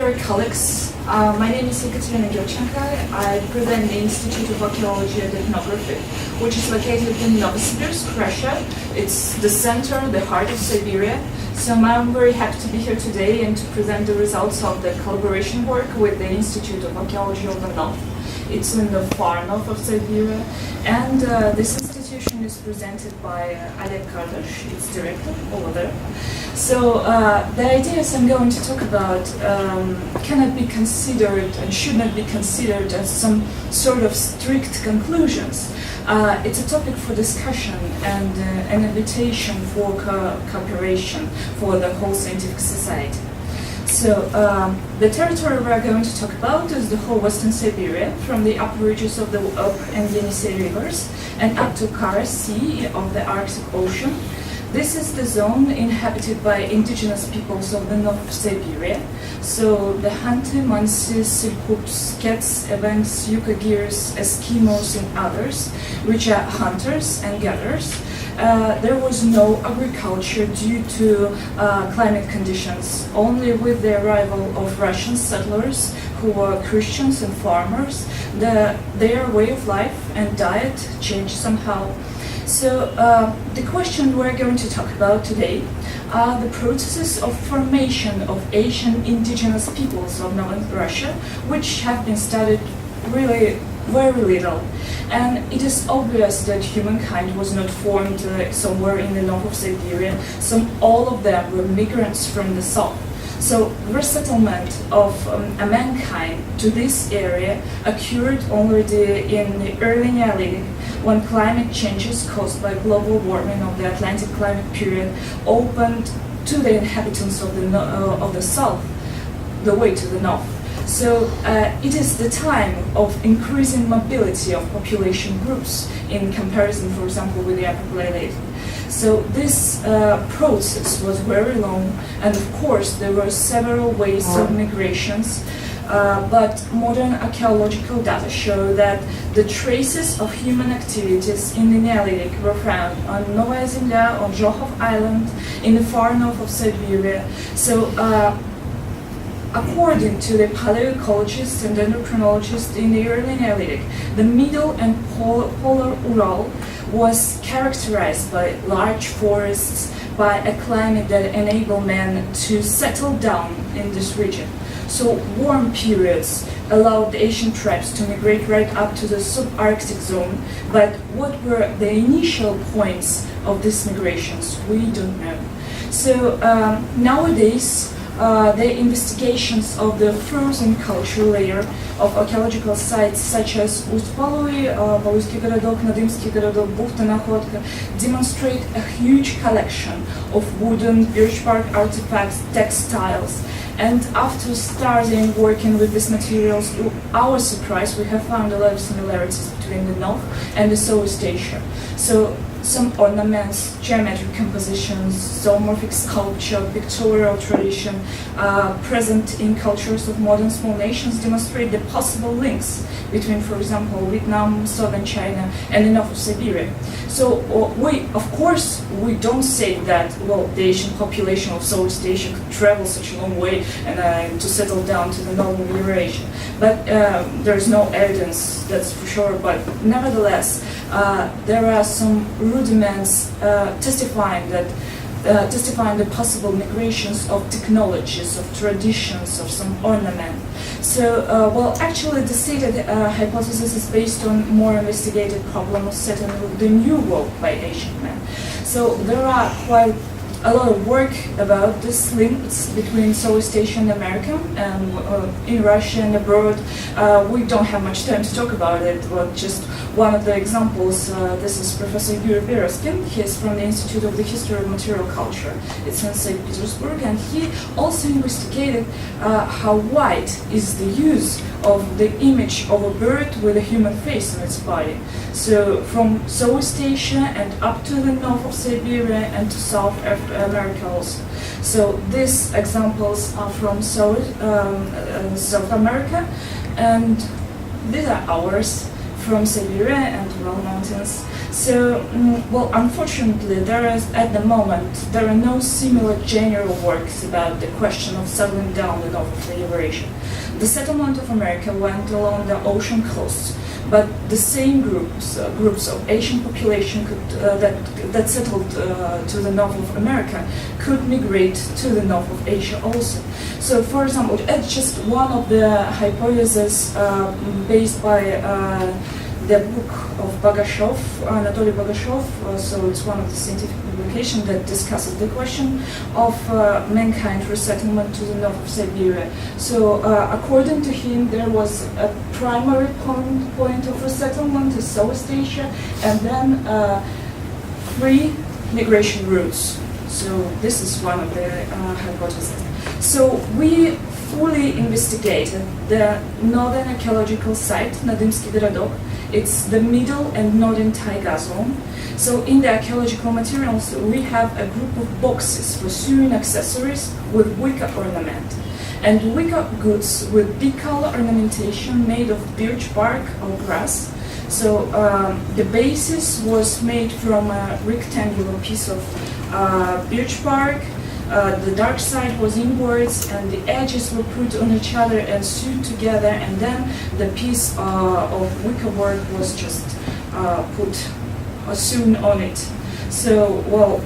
Dear colleagues, my name is Girchenko. I present the Institute of Archaeology and Ethnography, which is located in Novosibirsk, Russia. It's the center, the heart of Siberia. So I'm very happy to be here today and to present the results of the collaboration work with the Institute of Archaeology of the North. It's in the far north of Siberia, and this institution is presented by its director over there. So the ideas I'm going to talk about cannot be considered and should not be considered as some sort of strict conclusions. It's a topic for discussion and an invitation for cooperation for the whole scientific society. So the territory we're going to talk about is the whole Western Siberia, from the upper reaches of the Ob and Yenisei rivers and up to Kara Sea of the Arctic Ocean. This is the zone inhabited by indigenous peoples of the North of Siberia. So the Hanti, Mansi, Silkups, Kets, Evenks, Yukagirs, Eskimos and others, which are hunters and gatherers. There was no agriculture due to climate conditions. Only with the arrival of Russian settlers who were Christians and farmers, their way of life and diet changed somehow. So the question we're going to talk about today are the processes of formation of Asian indigenous peoples of Northern Russia, which have been studied really very little. And it is obvious that humankind was not formed somewhere in the north of Siberia. All of them were migrants from the south. So resettlement of mankind to this area occurred already in the early Neolithic, when climate changes caused by global warming of the Atlantic climate period opened to the inhabitants of the south the way to the north. So it is the time of increasing mobility of population groups in comparison, for example, with the Upper Paleolithic. So this process was very long, and of course there were several ways of migrations, but modern archaeological data show that the traces of human activities in the Neolithic were found on Novaya Zemlya, on Zhokhov Island, in the far north of Siberia. So according to the paleoecologists and endocrinologists in the early Neolithic, the middle and polar Ural was characterized by large forests, by a climate that enabled men to settle down in this region. So warm periods allowed the Asian tribes to migrate right up to the subarctic zone, but what were the initial points of these migrations? We don't know. So nowadays, the investigations of the frozen culture layer of archaeological sites such as Ust-Palui, Paluyский городок, Надымский городок, Buchta, Nakhodka demonstrate a huge collection of wooden, birch bark artifacts, textiles. And after starting working with these materials, to our surprise, we have found a lot of similarities between the North and the Southeast Asia. So some ornaments, geometric compositions, zoomorphic sculpture, pictorial tradition present in cultures of modern small nations demonstrate the possible links between, for example, Vietnam, southern China, and the north of Siberia. So of course, we don't say that, well, the Asian population of Southeast Asia could travel such a long way and to settle down to the northern Eurasia. But there is no evidence, that's for sure. But nevertheless, there are some rudiments testifying the possible migrations of technologies, of traditions, of some ornament. So, well, actually, the stated hypothesis is based on more investigated problem of setting the new world by Asian men. So there are quite a lot of work about this links between Southeast Asia and America, and in Russia and abroad. We don't have much time to talk about it, but just one of the examples, this is Professor Yuri Berezkin. He is from the Institute of the History of Material Culture. It's in St. Petersburg, and he also investigated how wide is the use of the image of a bird with a human face on its body. So from Southeast Asia and up to the north of Siberia and to South America also. So these examples are from South America, and these are ours from Siberia and Ural Mountains. So, well, unfortunately, at the moment, there are no similar general works about the question of settling down the north of Eurasia. The settlement of America went along the ocean coast, but the same groups of Asian population that settled to the north of America could migrate to the north of Asia also. So, for example, it's just one of the hypotheses based by the book of Bagashov, Anatoly Bagashov. So it's one of the scientific publications that discusses the question of mankind resettlement to the north of Siberia. So according to him, there was a primary point of resettlement in South Asia, and then 3 migration routes. So this is one of the hypotheses. So we fully investigated the northern archaeological site, Nadymsky Городок. It's the middle and northern taiga zone. So in the archaeological materials, we have a group of boxes for sewing accessories with wicker ornament, and wicker goods with big color ornamentation made of birch bark or grass. So the basis was made from a rectangular piece of birch bark. The dark side was inwards, and the edges were put on each other and sewed together, and then the piece of wickerwork was just sewn on it. So, well,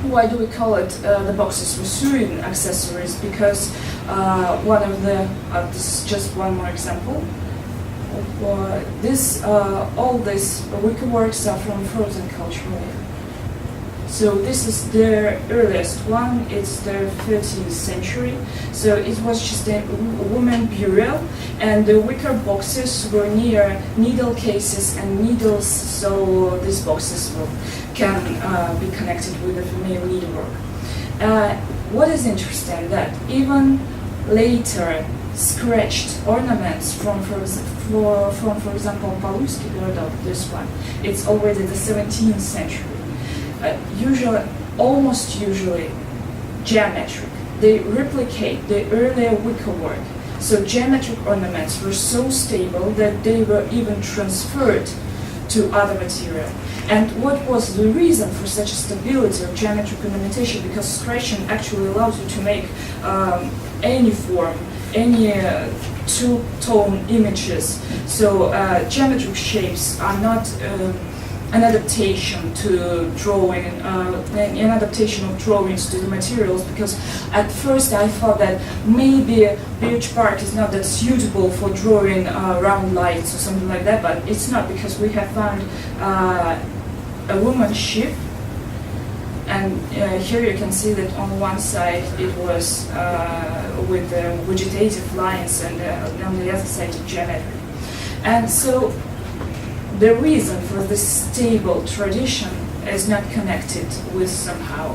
why do we call it the boxes for sewing accessories? Because one of the this is just one more example. All these wickerworks are from frozen cultural era. So this is the earliest one. It's the 13th century. So it was just a woman burial, and the wicker boxes were near needle cases and needles. So these boxes can be connected with the female needlework. What is interesting that even later scratched ornaments from for example, Paluski Городок, this one, it's already the 17th century. Almost usually geometric. They replicate the earlier wickerwork. So geometric ornaments were so stable that they were even transferred to other material. And what was the reason for such a stability of geometric ornamentation? Because scratching actually allows you to make any form, any two-tone images. So geometric shapes are not an adaptation to drawing, an adaptation of drawings to the materials, because at first I thought that maybe birch bark is not that suitable for drawing round lights or something like that, but it's not, because we have found a woman's ship, and here you can see that on one side it was with vegetative lines, and on the other side geometry. And so the reason for this stable tradition is not connected with somehow,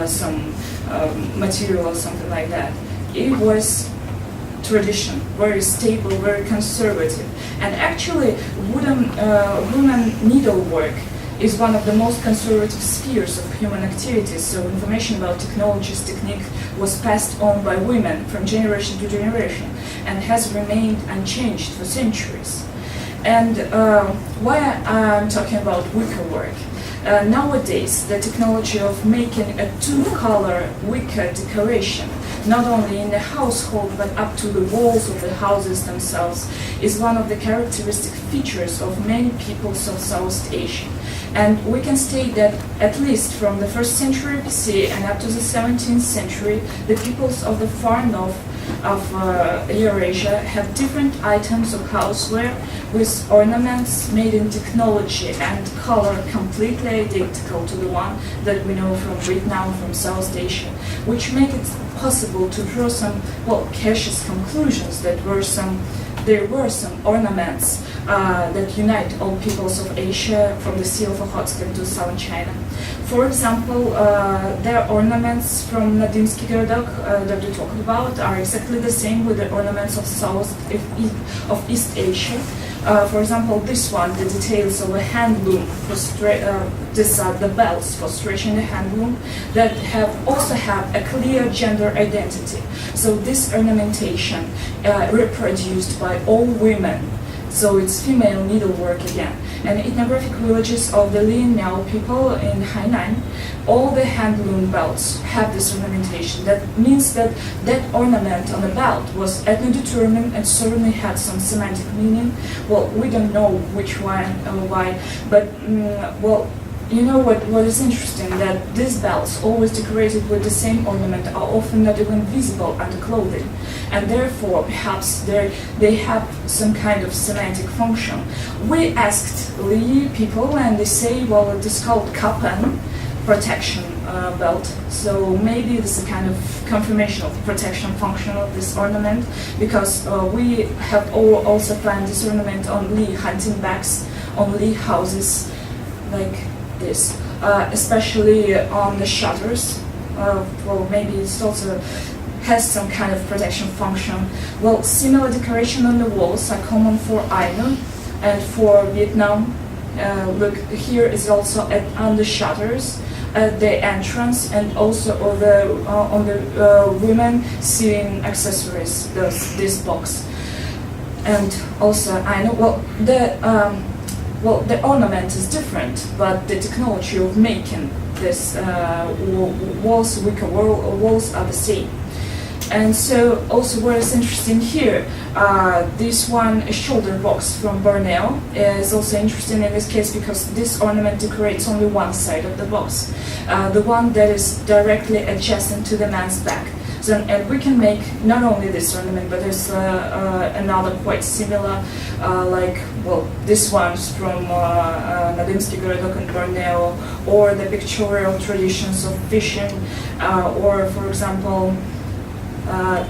some material or something like that. It was tradition, very stable, very conservative. And actually, women needlework is one of the most conservative spheres of human activities. So information about technologies, technique was passed on by women from generation to generation and has remained unchanged for centuries. And why I'm talking about wickerwork? Nowadays, the technology of making a two-color wicker decoration, not only in the household but up to the walls of the houses themselves, is one of the characteristic features of many peoples of South Asia. And we can state that at least from the 1st century BC and up to the 17th century, the peoples of the far north of Eurasia have different items of houseware with ornaments made in technology and color completely identical to the one that we know from Vietnam, from South Asia, which make it possible to draw some, cautious conclusions that there were some ornaments that unite all peoples of Asia from the Sea of Okhotsk to southern China. For example, their ornaments from Nadymsky Городок that we talked about are exactly the same with the ornaments of East Asia. For example, this one, the details of a handloom, these are the belts for stretching the handloom that also have a clear gender identity. So this ornamentation reproduced by all women so it's female needlework again. And ethnographic villages of the Lianyao people in Hainan, all the handloom belts have this ornamentation. That means that that ornament on the belt was ethno-determined and certainly had some semantic meaning. Well, we don't know which one or why, but well, you know what is interesting, that these belts, always decorated with the same ornament, are often not even visible under clothing, and therefore perhaps they have some kind of semantic function. We asked Li people, and they say, well, it is called kapan, protection belt, so maybe this is a kind of confirmation of protection function of this ornament, because we have also found this ornament on Li hunting bags, on Li houses, like this, especially on the shutters. Well, maybe it also has some kind of protection function. Well, similar decoration on the walls are common for Ainu and for Vietnam. Look, here is also on the shutters, at the entrance, and also on the women sewing accessories, this box. And also Ainu, well, the ornament is different, but the technology of making this wicker walls are the same. And so also what is interesting here, this one, a shoulder box from Borneo, is also interesting in this case because this ornament decorates only one side of the box, the one that is directly adjacent to the man's back. So, and we can make not only this ornament, but there's another quite similar, like, well, this one's from Nadimski Городок in Borneo, or the pictorial traditions of fishing, or, for example,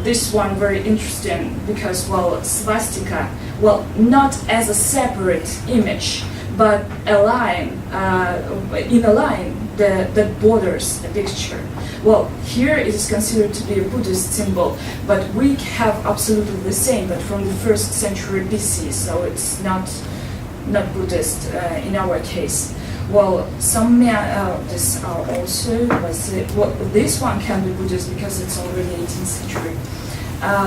this one very interesting because, well, swastika, well, not as a separate image, but a line, in a line that borders the picture. Well, here it is considered to be a Buddhist symbol, but we have absolutely the same, but from the 1st century BC, so it's not Buddhist in our case. Well, some this are also, well, this one can be Buddhist because it's already 18th century.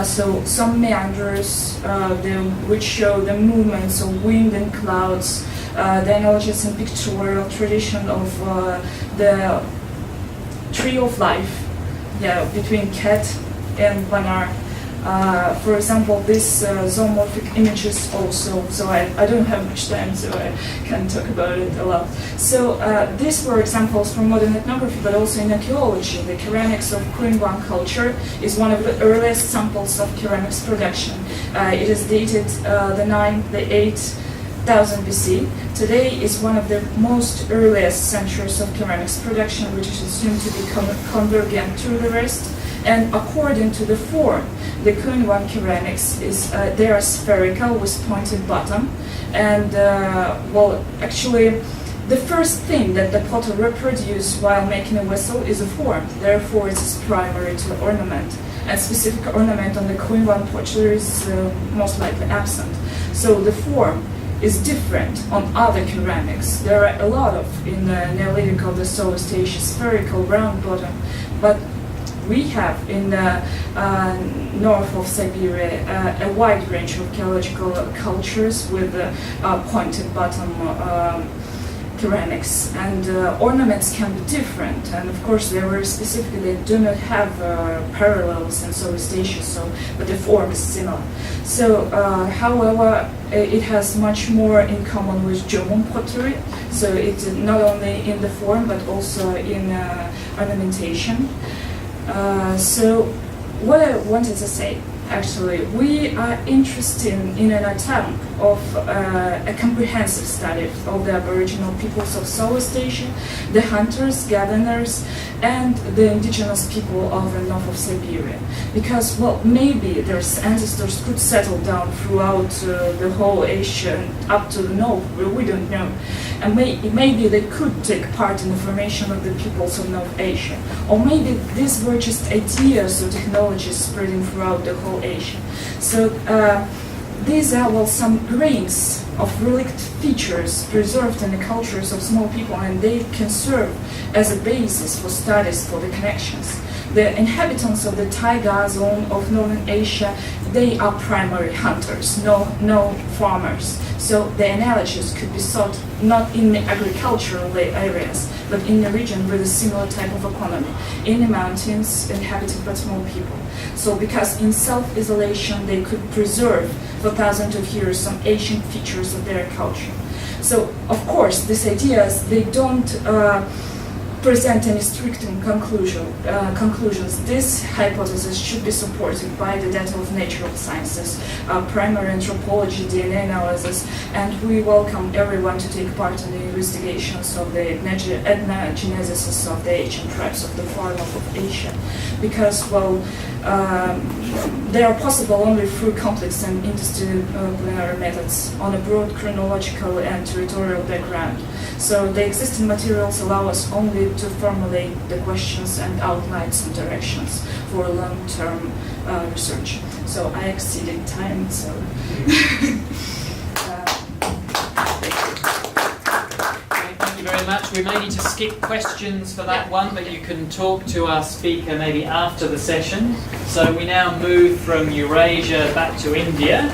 So some meanders which show the movements of wind and clouds, the analogies and pictorial tradition of the tree of life, yeah, between cat and banar. For example, this zoomorphic images also, so I don't have much time, so I can't talk about it a lot. So these were examples from modern ethnography, but also in archaeology. The ceramics of Kuinwan culture is one of the earliest samples of ceramics production. It is dated the 8,000 BC. Today is one of the most earliest centuries of ceramics production, which is assumed to be convergent to the rest. And according to the form, the Kuinwan ceramics they are spherical with pointed bottom. And well, actually, the first thing that the potter reproduces while making a vessel is a form. Therefore, it is primary to ornament. And specific ornament on the Kuinwan pottery is most likely absent. So the form is different on other ceramics. There are a lot of in the Neolithic of the Southeast Asia spherical round bottom, but we have in the north of Siberia a wide range of archaeological cultures with pointed bottom ceramics, and ornaments can be different, and of course they were specifically, they do not have parallels in Southeast Asia, so, but the form is similar. So however, it has much more in common with Jomon pottery, so it's not only in the form but also in ornamentation. So what I wanted to say, actually, we are interested in an attempt of a comprehensive study of the Aboriginal peoples of Southeast Asia, the hunters, gatherers, and the indigenous people of the north of Siberia. Because, well, maybe their ancestors could settle down throughout the whole Asia and up to the north, but we don't know. And maybe they could take part in the formation of the peoples of North Asia. Or maybe these were just ideas or technologies spreading throughout the whole Asia. So these are, well, some grains of relict features preserved in the cultures of small people, and they can serve as a basis for studies for the connections. the inhabitants of the taiga zone of Northern Asia, they are primary hunters, no farmers. So the analogies could be sought not in the agricultural areas, but in a region with a similar type of economy, in the mountains inhabited by small people. So because in self-isolation they could preserve for thousands of years some ancient features of their culture. So of course these ideas, they don't present any strict conclusions. This hypothesis should be supported by the data of natural sciences, primary anthropology, DNA analysis, and we welcome everyone to take part in the investigations of the ethnogenesis of the ancient tribes of the far north of Asia, because, well, they are possible only through complex and interdisciplinary methods on a broad chronological and territorial background. So the existing materials allow us only to formulate the questions and outline some directions for long-term research. So I exceeded time, so... Thank you very much. We may need to skip questions for that one, but you can talk to our speaker maybe after the session. So we now move from Eurasia back to India.